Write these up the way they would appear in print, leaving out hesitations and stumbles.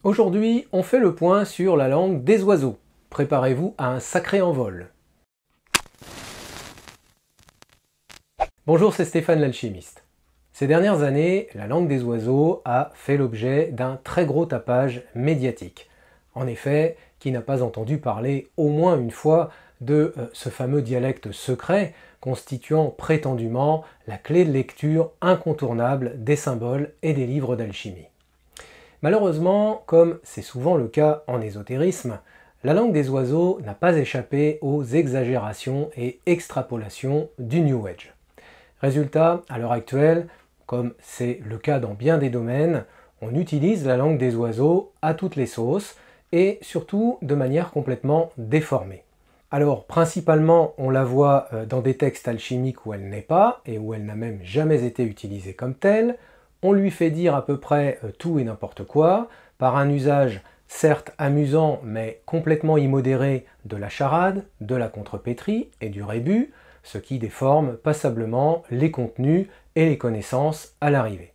Aujourd'hui, on fait le point sur la langue des oiseaux. Préparez-vous à un sacré envol. Bonjour, c'est Stéphane l'alchimiste. Ces dernières années, la langue des oiseaux a fait l'objet d'un très gros tapage médiatique. En effet, qui n'a pas entendu parler au moins une fois de ce fameux dialecte secret constituant prétendument la clé de lecture incontournable des symboles et des livres d'alchimie. Malheureusement, comme c'est souvent le cas en ésotérisme, la langue des oiseaux n'a pas échappé aux exagérations et extrapolations du New Age. Résultat, à l'heure actuelle, comme c'est le cas dans bien des domaines, on utilise la langue des oiseaux à toutes les sauces et surtout de manière complètement déformée. Alors principalement on la voit dans des textes alchimiques où elle n'est pas et où elle n'a même jamais été utilisée comme telle. On lui fait dire à peu près tout et n'importe quoi par un usage certes amusant mais complètement immodéré de la charade, de la contrepétrie et du rébus, ce qui déforme passablement les contenus et les connaissances à l'arrivée.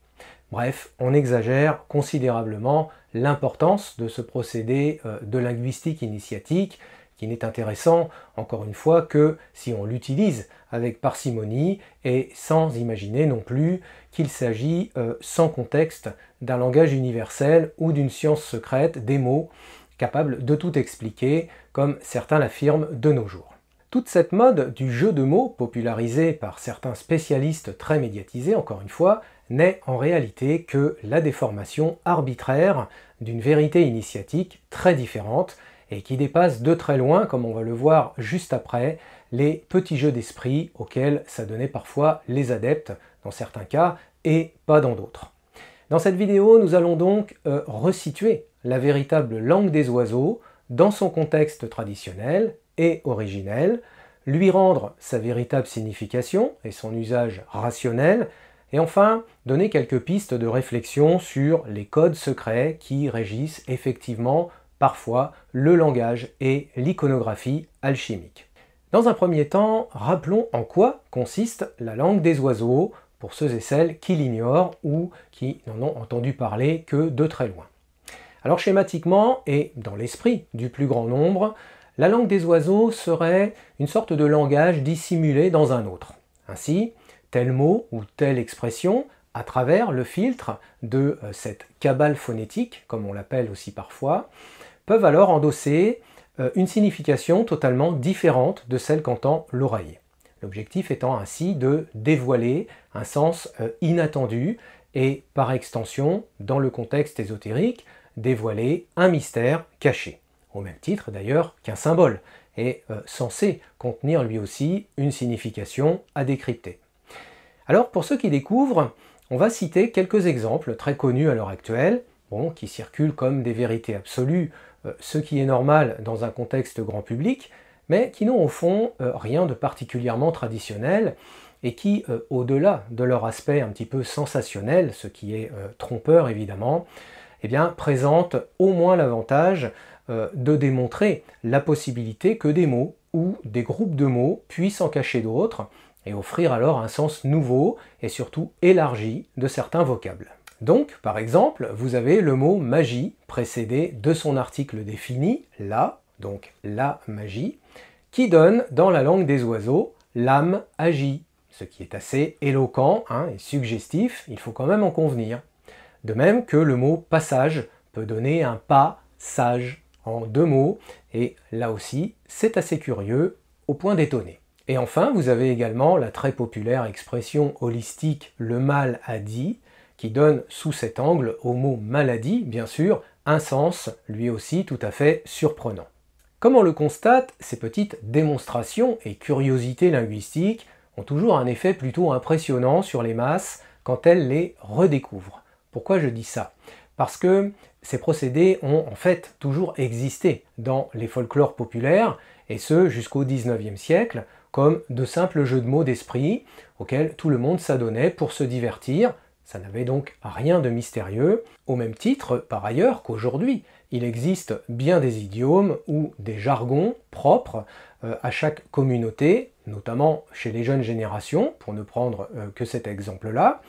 Bref, on exagère considérablement l'importance de ce procédé de linguistique initiatique qui n'est intéressant, encore une fois, que si on l'utilise avec parcimonie et sans imaginer non plus qu'il s'agit sans contexte d'un langage universel ou d'une science secrète des mots capable de tout expliquer, comme certains l'affirment de nos jours. Toute cette mode du jeu de mots, popularisée par certains spécialistes très médiatisés, encore une fois, n'est en réalité que la déformation arbitraire d'une vérité initiatique très différente et qui dépasse de très loin, comme on va le voir juste après, les petits jeux d'esprit auxquels ça donnait parfois les adeptes, dans certains cas, et pas dans d'autres. Dans cette vidéo, nous allons donc resituer la véritable langue des oiseaux dans son contexte traditionnel et originel, lui rendre sa véritable signification et son usage rationnel, et enfin donner quelques pistes de réflexion sur les codes secrets qui régissent effectivement parfois le langage et l'iconographie alchimique. Dans un premier temps, rappelons en quoi consiste la langue des oiseaux pour ceux et celles qui l'ignorent ou qui n'en ont entendu parler que de très loin. Alors schématiquement, et dans l'esprit du plus grand nombre, la langue des oiseaux serait une sorte de langage dissimulé dans un autre. Ainsi, tel mot ou telle expression, à travers le filtre de cette cabale phonétique, comme on l'appelle aussi parfois, peuvent alors endosser une signification totalement différente de celle qu'entend l'oreille. L'objectif étant ainsi de dévoiler un sens inattendu et par extension, dans le contexte ésotérique, dévoiler un mystère caché, au même titre d'ailleurs qu'un symbole, est censé contenir lui aussi une signification à décrypter. Alors pour ceux qui découvrent, on va citer quelques exemples très connus à l'heure actuelle, qui circulent comme des vérités absolues, ce qui est normal dans un contexte grand public, mais qui n'ont au fond rien de particulièrement traditionnel et qui, au-delà de leur aspect un petit peu sensationnel, ce qui est trompeur évidemment, eh bien, présentent au moins l'avantage de démontrer la possibilité que des mots ou des groupes de mots puissent en cacher d'autres et offrir alors un sens nouveau et surtout élargi de certains vocables. Donc, par exemple, vous avez le mot magie précédé de son article défini, la, donc la magie, qui donne dans la langue des oiseaux l'âme agit, ce qui est assez éloquent et suggestif, il faut quand même en convenir. De même que le mot passage peut donner un pas sage en deux mots, et là aussi c'est assez curieux au point d'étonner. Et enfin, vous avez également la très populaire expression holistique le mal a dit, qui donne sous cet angle au mot maladie, bien sûr, un sens lui aussi tout à fait surprenant. Comme on le constate, ces petites démonstrations et curiosités linguistiques ont toujours un effet plutôt impressionnant sur les masses quand elles les redécouvrent. Pourquoi je dis ça? Parce que ces procédés ont en fait toujours existé dans les folklores populaires, et ce jusqu'au XIXe siècle, comme de simples jeux de mots d'esprit auxquels tout le monde s'adonnait pour se divertir. Ça n'avait donc rien de mystérieux, au même titre par ailleurs qu'aujourd'hui, il existe bien des idiomes ou des jargons propres à chaque communauté, notamment chez les jeunes générations, pour ne prendre que cet exemple-là,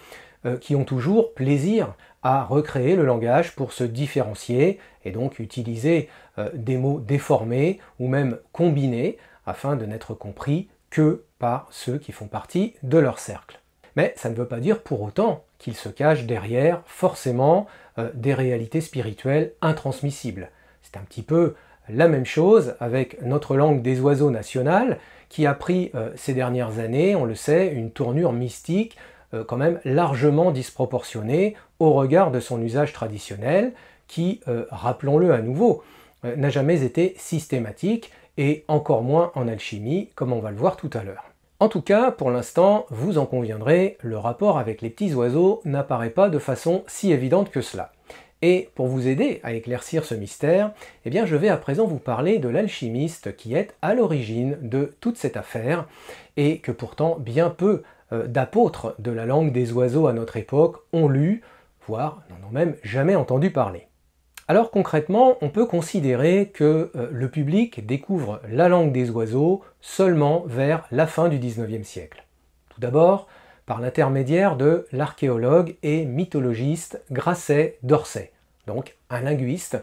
qui ont toujours plaisir à recréer le langage pour se différencier et donc utiliser des mots déformés ou même combinés afin de n'être compris que par ceux qui font partie de leur cercle. Mais ça ne veut pas dire pour autant qu'il se cache derrière forcément des réalités spirituelles intransmissibles. C'est un petit peu la même chose avec notre langue des oiseaux nationale qui a pris ces dernières années, on le sait, une tournure mystique quand même largement disproportionnée au regard de son usage traditionnel qui, rappelons-le à nouveau, n'a jamais été systématique et encore moins en alchimie comme on va le voir tout à l'heure. En tout cas, pour l'instant, vous en conviendrez, le rapport avec les petits oiseaux n'apparaît pas de façon si évidente que cela. Et pour vous aider à éclaircir ce mystère, eh bien je vais à présent vous parler de l'alchimiste qui est à l'origine de toute cette affaire, et que pourtant bien peu d'apôtres de la langue des oiseaux à notre époque ont lu, voire n'en ont même jamais entendu parler. Alors concrètement, on peut considérer que le public découvre la langue des oiseaux seulement vers la fin du XIXe siècle. Tout d'abord, par l'intermédiaire de l'archéologue et mythologiste Grasset d'Orsay, donc un linguiste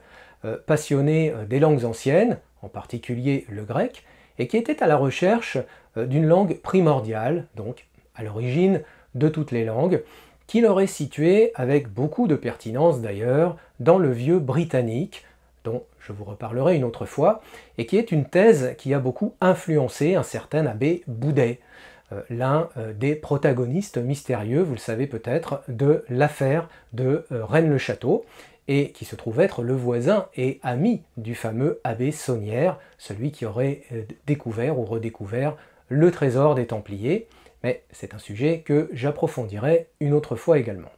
passionné des langues anciennes, en particulier le grec, et qui était à la recherche d'une langue primordiale, donc à l'origine de toutes les langues, qu'il aurait située, avec beaucoup de pertinence d'ailleurs, dans le vieux britannique, dont je vous reparlerai une autre fois, et qui est une thèse qui a beaucoup influencé un certain abbé Boudet, l'un des protagonistes mystérieux, vous le savez peut-être, de l'affaire de Rennes-le-Château, et qui se trouve être le voisin et ami du fameux abbé Saunière, celui qui aurait découvert ou redécouvert le trésor des Templiers, mais c'est un sujet que j'approfondirai une autre fois également.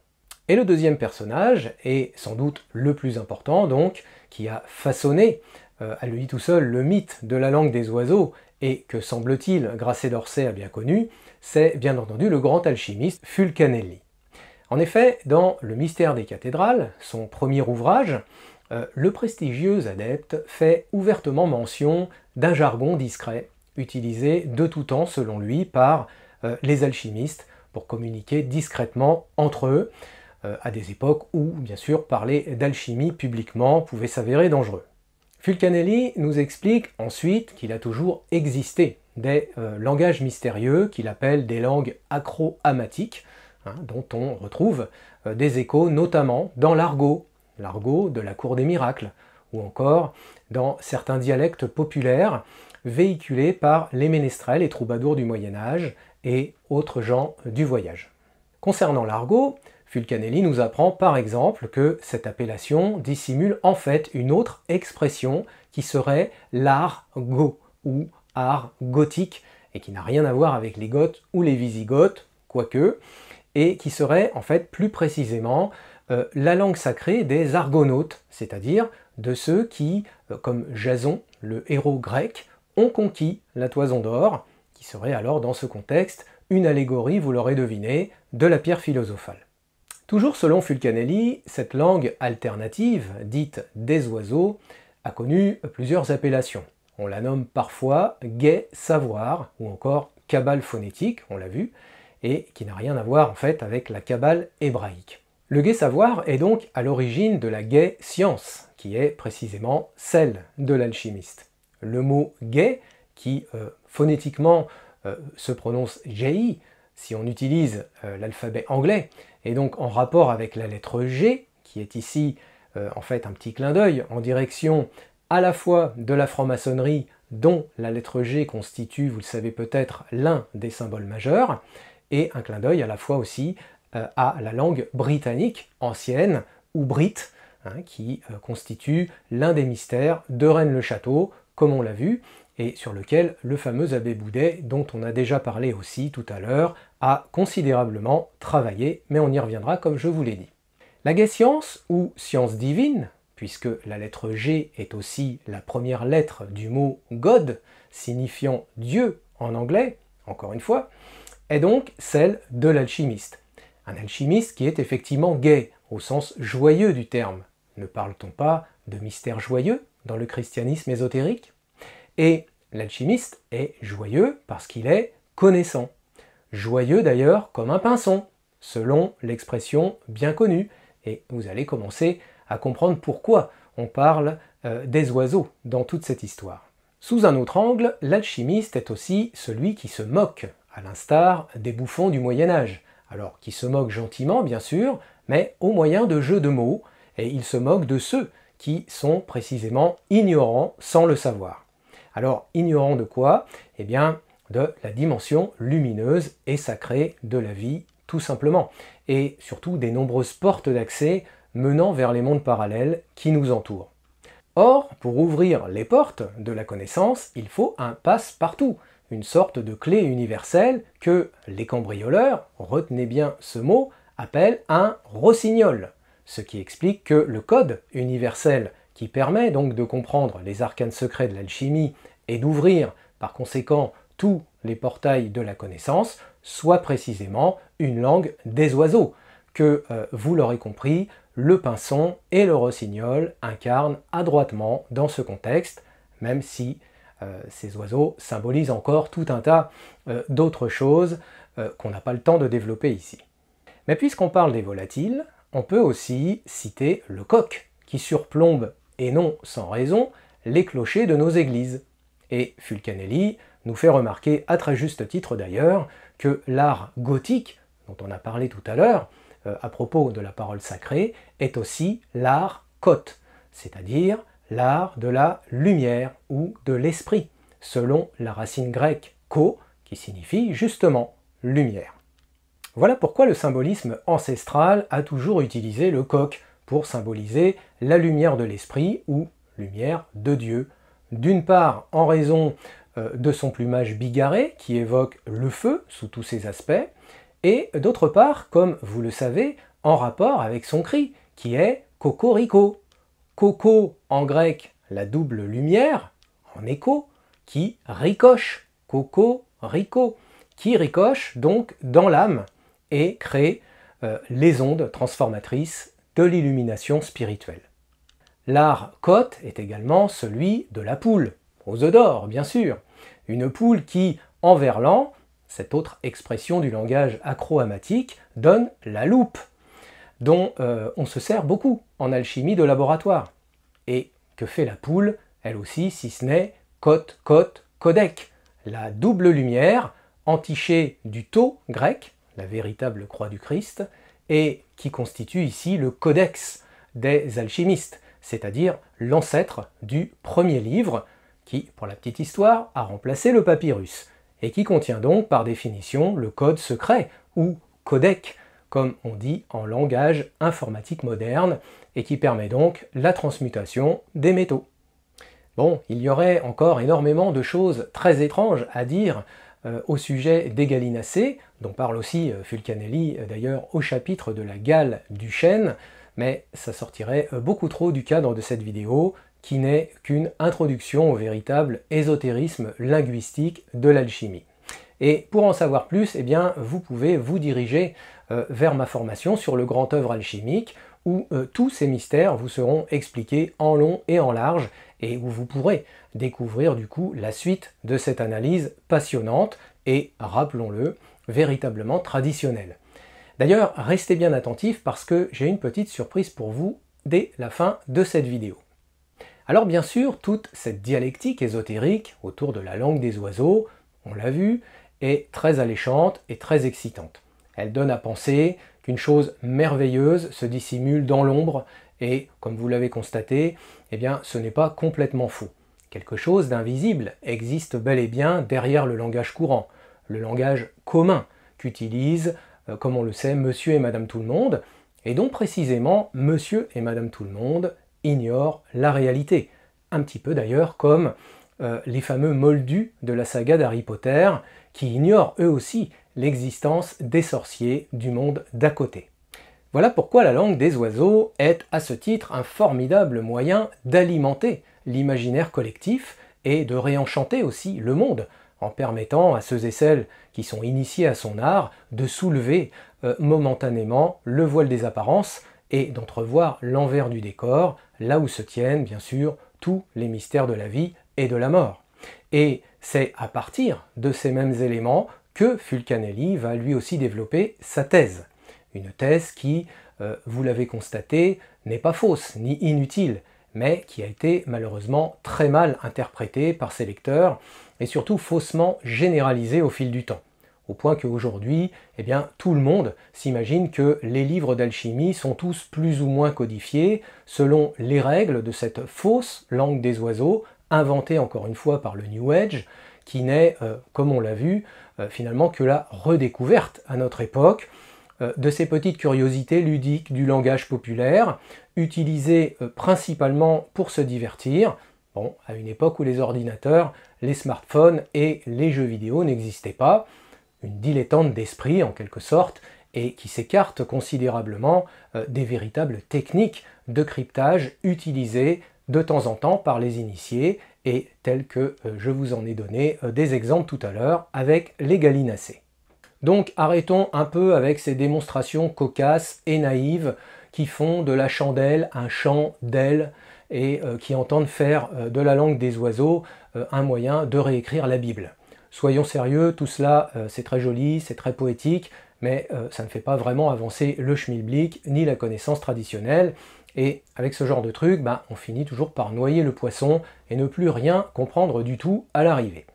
Et le deuxième personnage, et sans doute le plus important donc, qui a façonné à lui tout seul le mythe de la langue des oiseaux, et que semble-t-il Grasset d'Orsay a bien connu, c'est bien entendu le grand alchimiste Fulcanelli. En effet, dans Le mystère des cathédrales, son premier ouvrage, le prestigieux adepte fait ouvertement mention d'un jargon discret, utilisé de tout temps selon lui par les alchimistes pour communiquer discrètement entre eux, à des époques où, bien sûr, parler d'alchimie publiquement pouvait s'avérer dangereux. Fulcanelli nous explique ensuite qu'il a toujours existé des langages mystérieux qu'il appelle des langues acro-amatiques, dont on retrouve des échos notamment dans l'argot de la cour des miracles, ou encore dans certains dialectes populaires véhiculés par les ménestrels et troubadours du Moyen-Âge et autres gens du voyage. Concernant l'argot, Fulcanelli nous apprend par exemple que cette appellation dissimule en fait une autre expression qui serait l'art go ou art gothique et qui n'a rien à voir avec les Goths ou les Wisigoths, quoique, et qui serait en fait plus précisément la langue sacrée des argonautes, c'est-à-dire de ceux qui, comme Jason, le héros grec, ont conquis la Toison d'Or, qui serait alors dans ce contexte une allégorie, vous l'aurez deviné, de la pierre philosophale. Toujours selon Fulcanelli, cette langue alternative, dite des oiseaux, a connu plusieurs appellations. On la nomme parfois gai savoir, ou encore cabale phonétique, on l'a vu, et qui n'a rien à voir en fait avec la cabale hébraïque. Le gai savoir est donc à l'origine de la gai science, qui est précisément celle de l'alchimiste. Le mot gai, qui phonétiquement se prononce GI, si on utilise l'alphabet anglais, et donc en rapport avec la lettre G, qui est ici en fait un petit clin d'œil en direction à la fois de la franc-maçonnerie, dont la lettre G constitue, vous le savez peut-être, l'un des symboles majeurs, et un clin d'œil à la fois aussi à la langue britannique ancienne, ou brit, qui constitue l'un des mystères de Rennes-le-Château, comme on l'a vu, et sur lequel le fameux abbé Boudet, dont on a déjà parlé aussi tout à l'heure, a considérablement travaillé, mais on y reviendra comme je vous l'ai dit. La gai science, ou science divine, puisque la lettre G est aussi la première lettre du mot God, signifiant Dieu en anglais, encore une fois, est donc celle de l'alchimiste. Un alchimiste qui est effectivement gai, au sens joyeux du terme. Ne parle-t-on pas de mystère joyeux dans le christianisme ésotérique? Et l'alchimiste est joyeux parce qu'il est connaissant. Joyeux d'ailleurs comme un pinson, selon l'expression bien connue. Et vous allez commencer à comprendre pourquoi on parle des oiseaux dans toute cette histoire. Sous un autre angle, l'alchimiste est aussi celui qui se moque, à l'instar des bouffons du Moyen-Âge. Alors, qui se moque gentiment, bien sûr, mais au moyen de jeux de mots, et il se moque de ceux qui sont précisément ignorants sans le savoir. Alors, ignorants de quoi? Eh bien, de la dimension lumineuse et sacrée de la vie, tout simplement, et surtout des nombreuses portes d'accès menant vers les mondes parallèles qui nous entourent. Or, pour ouvrir les portes de la connaissance, il faut un passe-partout, une sorte de clé universelle que les cambrioleurs, retenez bien ce mot, appellent un rossignol, ce qui explique que le code universel qui permet donc de comprendre les arcanes secrets de l'alchimie et d'ouvrir par conséquent tous les portails de la connaissance, soit précisément une langue des oiseaux, que, vous l'aurez compris, le pinson et le rossignol incarnent adroitement dans ce contexte, même si ces oiseaux symbolisent encore tout un tas d'autres choses qu'on n'a pas le temps de développer ici. Mais puisqu'on parle des volatiles, on peut aussi citer le coq, qui surplombe, et non sans raison, les clochers de nos églises. Et Fulcanelli nous fait remarquer, à très juste titre d'ailleurs, que l'art gothique, dont on a parlé tout à l'heure, à propos de la parole sacrée, est aussi l'art coth, c'est-à-dire l'art de la lumière ou de l'esprit, selon la racine grecque ko, qui signifie justement lumière. Voilà pourquoi le symbolisme ancestral a toujours utilisé le coq pour symboliser la lumière de l'esprit ou lumière de Dieu. D'une part en raison de son plumage bigarré qui évoque le feu sous tous ses aspects, et d'autre part, comme vous le savez, en rapport avec son cri, qui est cocorico. Coco en grec, la double lumière, en écho, qui ricoche, coco, rico, qui ricoche donc dans l'âme et crée les ondes transformatrices de l'illumination spirituelle. L'art coth est également celui de la poule, aux œufs d'or bien sûr, une poule qui, en verlan, cette autre expression du langage acroamatique, donne la loupe, dont on se sert beaucoup en alchimie de laboratoire. Et que fait la poule, elle aussi, si ce n'est coth, coth, codec, la double lumière, entichée du tau grec, la véritable croix du Christ, et qui constitue ici le codex des alchimistes, c'est-à-dire l'ancêtre du premier livre, qui, pour la petite histoire, a remplacé le papyrus, et qui contient donc par définition le code secret, ou codec, comme on dit en langage informatique moderne, et qui permet donc la transmutation des métaux. Bon, il y aurait encore énormément de choses très étranges à dire au sujet des gallinacées, dont parle aussi Fulcanelli d'ailleurs au chapitre de la Galle du chêne, mais ça sortirait beaucoup trop du cadre de cette vidéo, qui n'est qu'une introduction au véritable ésotérisme linguistique de l'alchimie. Et pour en savoir plus, eh bien, vous pouvez vous diriger vers ma formation sur le grand œuvre alchimique, où tous ces mystères vous seront expliqués en long et en large, et où vous pourrez découvrir du coup la suite de cette analyse passionnante et, rappelons-le, véritablement traditionnelle. D'ailleurs, restez bien attentifs parce que j'ai une petite surprise pour vous dès la fin de cette vidéo. Alors bien sûr, toute cette dialectique ésotérique autour de la langue des oiseaux, on l'a vu, est très alléchante et très excitante. Elle donne à penser qu'une chose merveilleuse se dissimule dans l'ombre et, comme vous l'avez constaté, eh bien, ce n'est pas complètement faux. Quelque chose d'invisible existe bel et bien derrière le langage courant, le langage commun qu'utilisent, comme on le sait, monsieur et madame tout le monde, et dont précisément monsieur et madame tout le monde ignorent la réalité. Un petit peu d'ailleurs comme les fameux moldus de la saga d'Harry Potter, qui ignorent eux aussi l'existence des sorciers du monde d'à côté. Voilà pourquoi la langue des oiseaux est à ce titre un formidable moyen d'alimenter l'imaginaire collectif et de réenchanter aussi le monde, en permettant à ceux et celles qui sont initiés à son art de soulever momentanément le voile des apparences et d'entrevoir l'envers du décor, là où se tiennent bien sûr tous les mystères de la vie et de la mort. Et c'est à partir de ces mêmes éléments que Fulcanelli va lui aussi développer sa thèse. une thèse qui, vous l'avez constaté, n'est pas fausse ni inutile, mais qui a été malheureusement très mal interprétée par ses lecteurs et surtout faussement généralisée au fil du temps. Au point qu'aujourd'hui, eh bien, tout le monde s'imagine que les livres d'alchimie sont tous plus ou moins codifiés selon les règles de cette fausse langue des oiseaux, inventée encore une fois par le New Age, qui n'est, comme on l'a vu, finalement que la redécouverte à notre époque de ces petites curiosités ludiques du langage populaire, utilisées principalement pour se divertir, bon, à une époque où les ordinateurs, les smartphones et les jeux vidéo n'existaient pas, une dilettante d'esprit en quelque sorte, et qui s'écarte considérablement des véritables techniques de cryptage utilisées de temps en temps par les initiés, et telles que je vous en ai donné des exemples tout à l'heure avec les gallinacés. Donc arrêtons un peu avec ces démonstrations cocasses et naïves qui font de la chandelle un champ d'aile et qui entendent faire de la langue des oiseaux un moyen de réécrire la Bible. Soyons sérieux, tout cela c'est très joli, c'est très poétique, mais ça ne fait pas vraiment avancer le schmilblick ni la connaissance traditionnelle. Et avec ce genre de truc, on finit toujours par noyer le poisson et ne plus rien comprendre du tout à l'arrivée.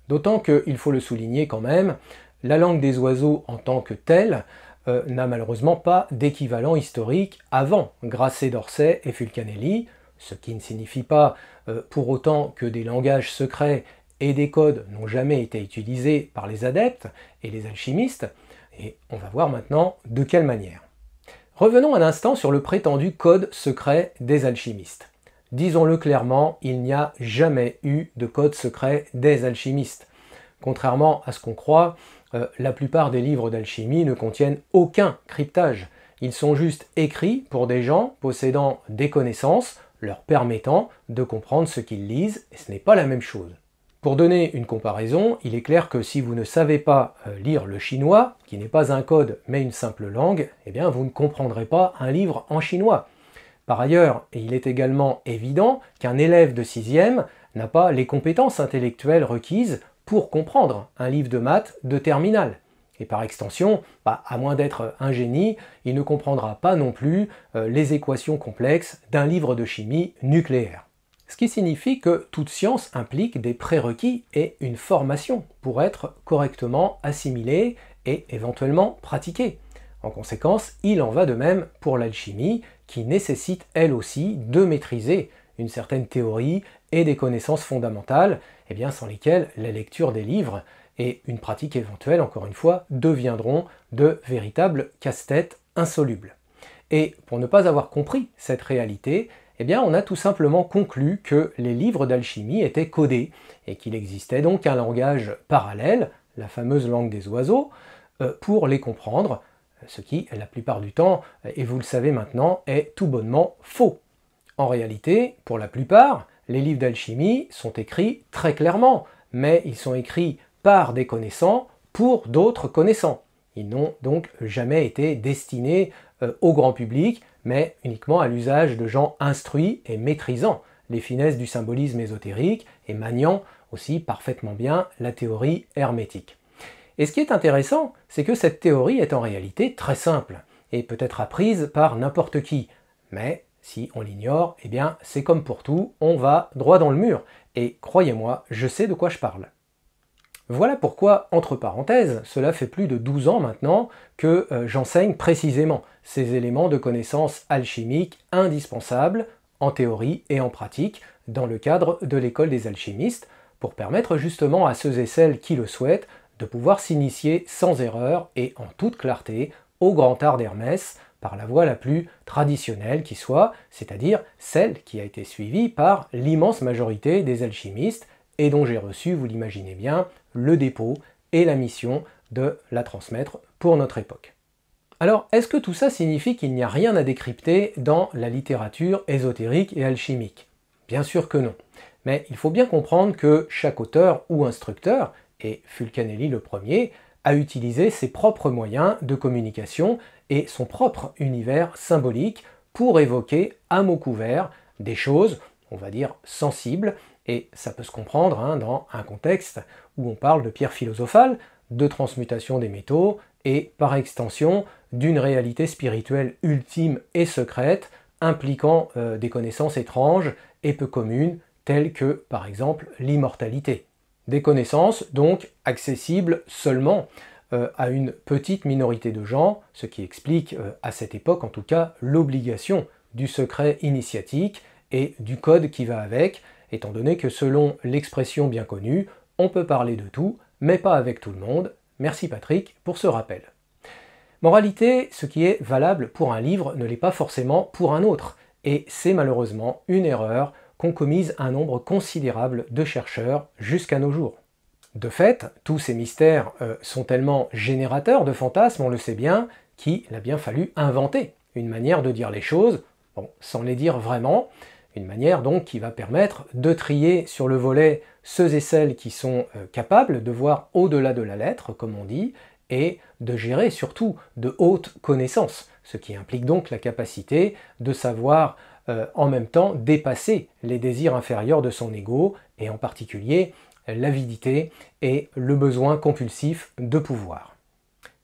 D'autant qu'il faut le souligner quand même, la langue des oiseaux en tant que telle n'a malheureusement pas d'équivalent historique avant Grasset d'Orsay et Fulcanelli, ce qui ne signifie pas pour autant que des langages secrets et des codes n'ont jamais été utilisés par les adeptes et les alchimistes, et on va voir maintenant de quelle manière. Revenons un instant sur le prétendu code secret des alchimistes. Disons-le clairement, il n'y a jamais eu de code secret des alchimistes. Contrairement à ce qu'on croit, la plupart des livres d'alchimie ne contiennent aucun cryptage. Ils sont juste écrits pour des gens possédant des connaissances, leur permettant de comprendre ce qu'ils lisent, et ce n'est pas la même chose. Pour donner une comparaison, il est clair que si vous ne savez pas lire le chinois, qui n'est pas un code mais une simple langue, eh bien vous ne comprendrez pas un livre en chinois. Par ailleurs, il est également évident qu'un élève de 6e n'a pas les compétences intellectuelles requises pour comprendre un livre de maths de terminale. Et par extension, à moins d'être un génie, il ne comprendra pas non plus les équations complexes d'un livre de chimie nucléaire. Ce qui signifie que toute science implique des prérequis et une formation pour être correctement assimilée et éventuellement pratiquée. En conséquence, il en va de même pour l'alchimie, qui nécessite elle aussi de maîtriser une certaine théorie et des connaissances fondamentales, sans lesquelles la lecture des livres et une pratique éventuelle, encore une fois, deviendront de véritables casse-têtes insolubles. Et pour ne pas avoir compris cette réalité, on a tout simplement conclu que les livres d'alchimie étaient codés et qu'il existait donc un langage parallèle, la fameuse langue des oiseaux, pour les comprendre, ce qui, la plupart du temps, et vous le savez maintenant, est tout bonnement faux. En réalité, pour la plupart, les livres d'alchimie sont écrits très clairement, mais ils sont écrits par des connaissants pour d'autres connaissants. Ils n'ont donc jamais été destinés au grand public, mais uniquement à l'usage de gens instruits et maîtrisant les finesses du symbolisme ésotérique et maniant aussi parfaitement bien la théorie hermétique. Et ce qui est intéressant, c'est que cette théorie est en réalité très simple et peut être apprise par n'importe qui. Mais si on l'ignore, c'est comme pour tout, on va droit dans le mur. Et croyez-moi, je sais de quoi je parle. Voilà pourquoi, entre parenthèses, cela fait plus de 12 ans maintenant que j'enseigne précisément ces éléments de connaissances alchimiques indispensables, en théorie et en pratique, dans le cadre de l'école des alchimistes, pour permettre justement à ceux et celles qui le souhaitent de pouvoir s'initier sans erreur et en toute clarté au grand art d'Hermès, par la voie la plus traditionnelle qui soit, c'est-à-dire celle qui a été suivie par l'immense majorité des alchimistes, et dont j'ai reçu, vous l'imaginez bien, le dépôt et la mission de la transmettre pour notre époque. Alors, est-ce que tout ça signifie qu'il n'y a rien à décrypter dans la littérature ésotérique et alchimique? Bien sûr que non. Mais il faut bien comprendre que chaque auteur ou instructeur, et Fulcanelli le premier, a utilisé ses propres moyens de communication et son propre univers symbolique pour évoquer à mots couverts des choses, on va dire, sensibles, et ça peut se comprendre dans un contexte où on parle de pierres philosophales, de transmutation des métaux, et par extension d'une réalité spirituelle ultime et secrète, impliquant des connaissances étranges et peu communes, telles que, par exemple, l'immortalité. Des connaissances, donc, accessibles seulement à une petite minorité de gens, ce qui explique, à cette époque en tout cas, l'obligation du secret initiatique et du code qui va avec, étant donné que selon l'expression bien connue, on peut parler de tout, mais pas avec tout le monde. Merci Patrick pour ce rappel. Moralité, ce qui est valable pour un livre ne l'est pas forcément pour un autre, et c'est malheureusement une erreur qu'ont commise un nombre considérable de chercheurs jusqu'à nos jours. De fait, tous ces mystères sont tellement générateurs de fantasmes, on le sait bien, qu'il a bien fallu inventer une manière de dire les choses, bon, sans les dire vraiment, une manière donc qui va permettre de trier sur le volet ceux et celles qui sont capables de voir au-delà de la lettre, comme on dit, et de gérer surtout de hautes connaissances, ce qui implique donc la capacité de savoir en même temps dépasser les désirs inférieurs de son ego, et en particulier l'avidité et le besoin compulsif de pouvoir.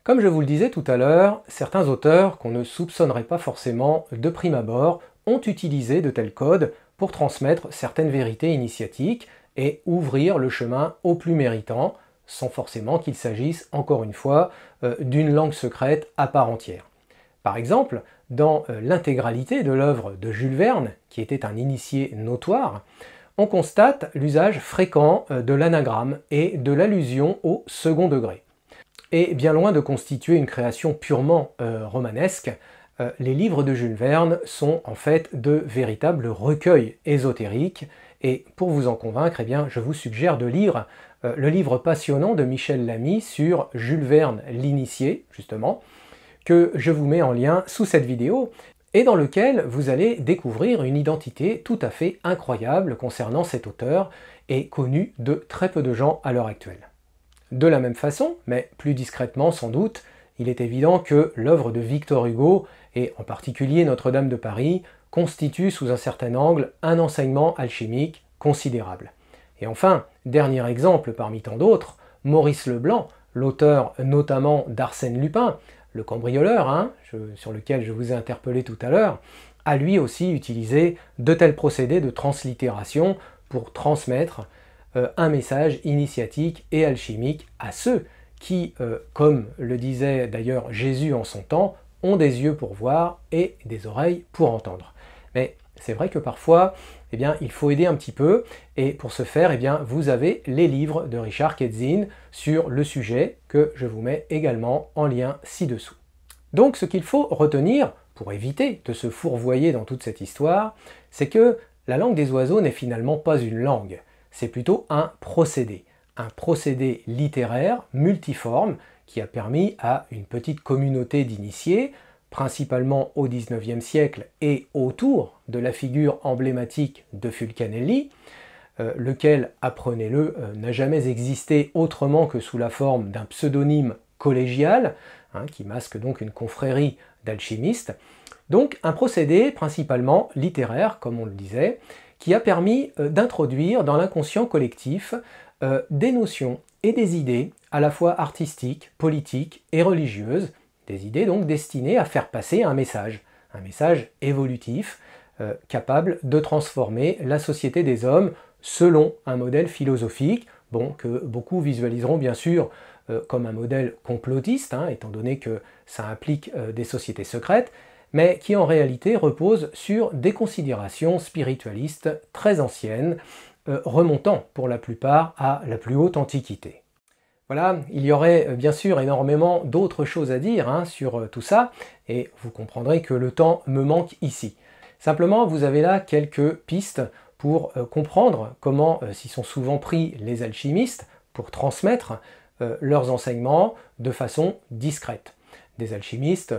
Comme je vous le disais tout à l'heure, certains auteurs qu'on ne soupçonnerait pas forcément de prime abord ont utilisé de tels codes pour transmettre certaines vérités initiatiques et ouvrir le chemin aux plus méritants, sans forcément qu'il s'agisse, encore une fois, d'une langue secrète à part entière. Par exemple, dans l'intégralité de l'œuvre de Jules Verne, qui était un initié notoire, on constate l'usage fréquent de l'anagramme et de l'allusion au second degré. Et bien loin de constituer une création purement romanesque, les livres de Jules Verne sont en fait de véritables recueils ésotériques, et pour vous en convaincre, eh bien, je vous suggère de lire le livre passionnant de Michel Lamy sur Jules Verne l'initié, justement, que je vous mets en lien sous cette vidéo, et dans lequel vous allez découvrir une identité tout à fait incroyable concernant cet auteur, et connu de très peu de gens à l'heure actuelle. De la même façon, mais plus discrètement sans doute, il est évident que l'œuvre de Victor Hugo, et en particulier Notre-Dame de Paris, constitue sous un certain angle un enseignement alchimique considérable. Et enfin, dernier exemple parmi tant d'autres, Maurice Leblanc, l'auteur notamment d'Arsène Lupin, le cambrioleur, sur lequel je vous ai interpellé tout à l'heure, a lui aussi utilisé de tels procédés de translittération pour transmettre un message initiatique et alchimique à ceux qui, comme le disait d'ailleurs Jésus en son temps, ont des yeux pour voir et des oreilles pour entendre. Mais c'est vrai que parfois, eh bien, il faut aider un petit peu, et pour ce faire, eh bien, vous avez les livres de Richard Katzin sur le sujet, que je vous mets également en lien ci-dessous. Donc ce qu'il faut retenir, pour éviter de se fourvoyer dans toute cette histoire, c'est que la langue des oiseaux n'est finalement pas une langue, c'est plutôt un procédé littéraire multiforme qui a permis à une petite communauté d'initiés, principalement au XIXe siècle et autour de la figure emblématique de Fulcanelli, lequel, apprenez-le, n'a jamais existé autrement que sous la forme d'un pseudonyme collégial, qui masque donc une confrérie d'alchimistes. Donc un procédé principalement littéraire, comme on le disait, qui a permis d'introduire dans l'inconscient collectif des notions et des idées à la fois artistiques, politiques et religieuses, des idées donc destinées à faire passer un message évolutif, capable de transformer la société des hommes selon un modèle philosophique, que beaucoup visualiseront bien sûr comme un modèle complotiste, étant donné que ça implique des sociétés secrètes, mais qui en réalité repose sur des considérations spiritualistes très anciennes, remontant pour la plupart à la plus haute antiquité. Voilà, il y aurait bien sûr énormément d'autres choses à dire sur tout ça, et vous comprendrez que le temps me manque ici. Simplement, vous avez là quelques pistes pour comprendre comment s'y sont souvent pris les alchimistes pour transmettre leurs enseignements de façon discrète. Des alchimistes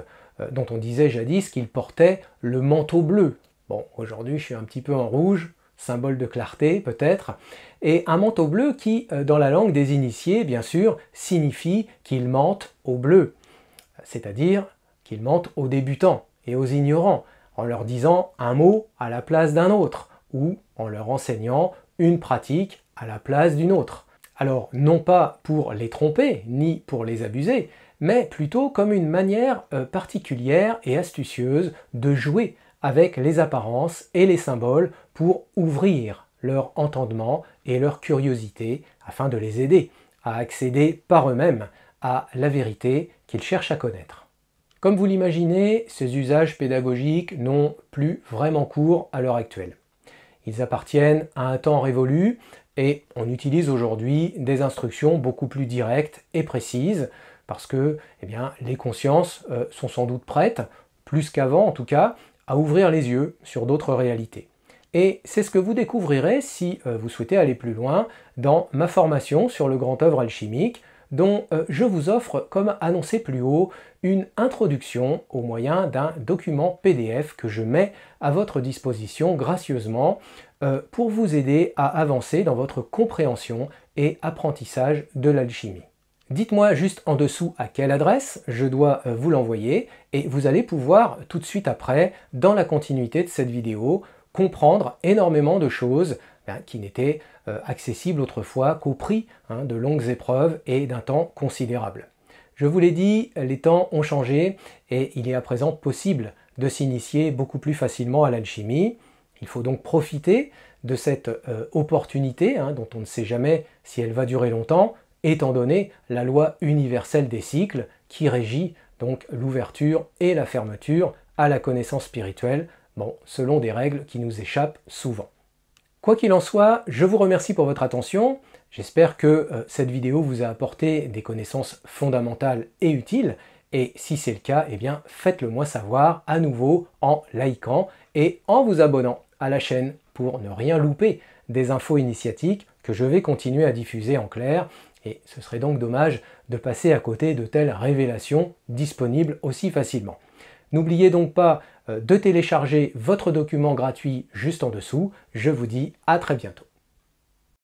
dont on disait jadis qu'ils portaient le manteau bleu. Bon, aujourd'hui je suis un petit peu en rouge, symbole de clarté peut-être, et un manteau bleu qui, dans la langue des initiés, bien sûr, signifie qu'ils mentent aux bleus, c'est-à-dire qu'ils mentent aux débutants et aux ignorants, en leur disant un mot à la place d'un autre, ou en leur enseignant une pratique à la place d'une autre. Alors, non pas pour les tromper, ni pour les abuser, mais plutôt comme une manière particulière et astucieuse de jouer avec les apparences et les symboles pour ouvrir leur entendement et leur curiosité afin de les aider à accéder par eux-mêmes à la vérité qu'ils cherchent à connaître. Comme vous l'imaginez, ces usages pédagogiques n'ont plus vraiment cours à l'heure actuelle. Ils appartiennent à un temps révolu et on utilise aujourd'hui des instructions beaucoup plus directes et précises parce que les consciences sont sans doute prêtes, plus qu'avant en tout cas, à ouvrir les yeux sur d'autres réalités. Et c'est ce que vous découvrirez si vous souhaitez aller plus loin dans ma formation sur le grand œuvre alchimique, dont je vous offre, comme annoncé plus haut, une introduction au moyen d'un document PDF que je mets à votre disposition gracieusement pour vous aider à avancer dans votre compréhension et apprentissage de l'alchimie. Dites-moi juste en dessous à quelle adresse je dois vous l'envoyer et vous allez pouvoir tout de suite après, dans la continuité de cette vidéo, comprendre énormément de choses qui n'étaient accessibles autrefois qu'au prix de longues épreuves et d'un temps considérable. Je vous l'ai dit, les temps ont changé et il est à présent possible de s'initier beaucoup plus facilement à l'alchimie. Il faut donc profiter de cette opportunité dont on ne sait jamais si elle va durer longtemps, étant donné la loi universelle des cycles qui régit donc l'ouverture et la fermeture à la connaissance spirituelle, selon des règles qui nous échappent souvent. Quoi qu'il en soit, je vous remercie pour votre attention. J'espère que cette vidéo vous a apporté des connaissances fondamentales et utiles. Et si c'est le cas, faites-le moi savoir à nouveau en likant et en vous abonnant à la chaîne pour ne rien louper des infos initiatiques que je vais continuer à diffuser en clair. Et ce serait donc dommage de passer à côté de telles révélations disponibles aussi facilement. N'oubliez donc pas de télécharger votre document gratuit juste en dessous. Je vous dis à très bientôt.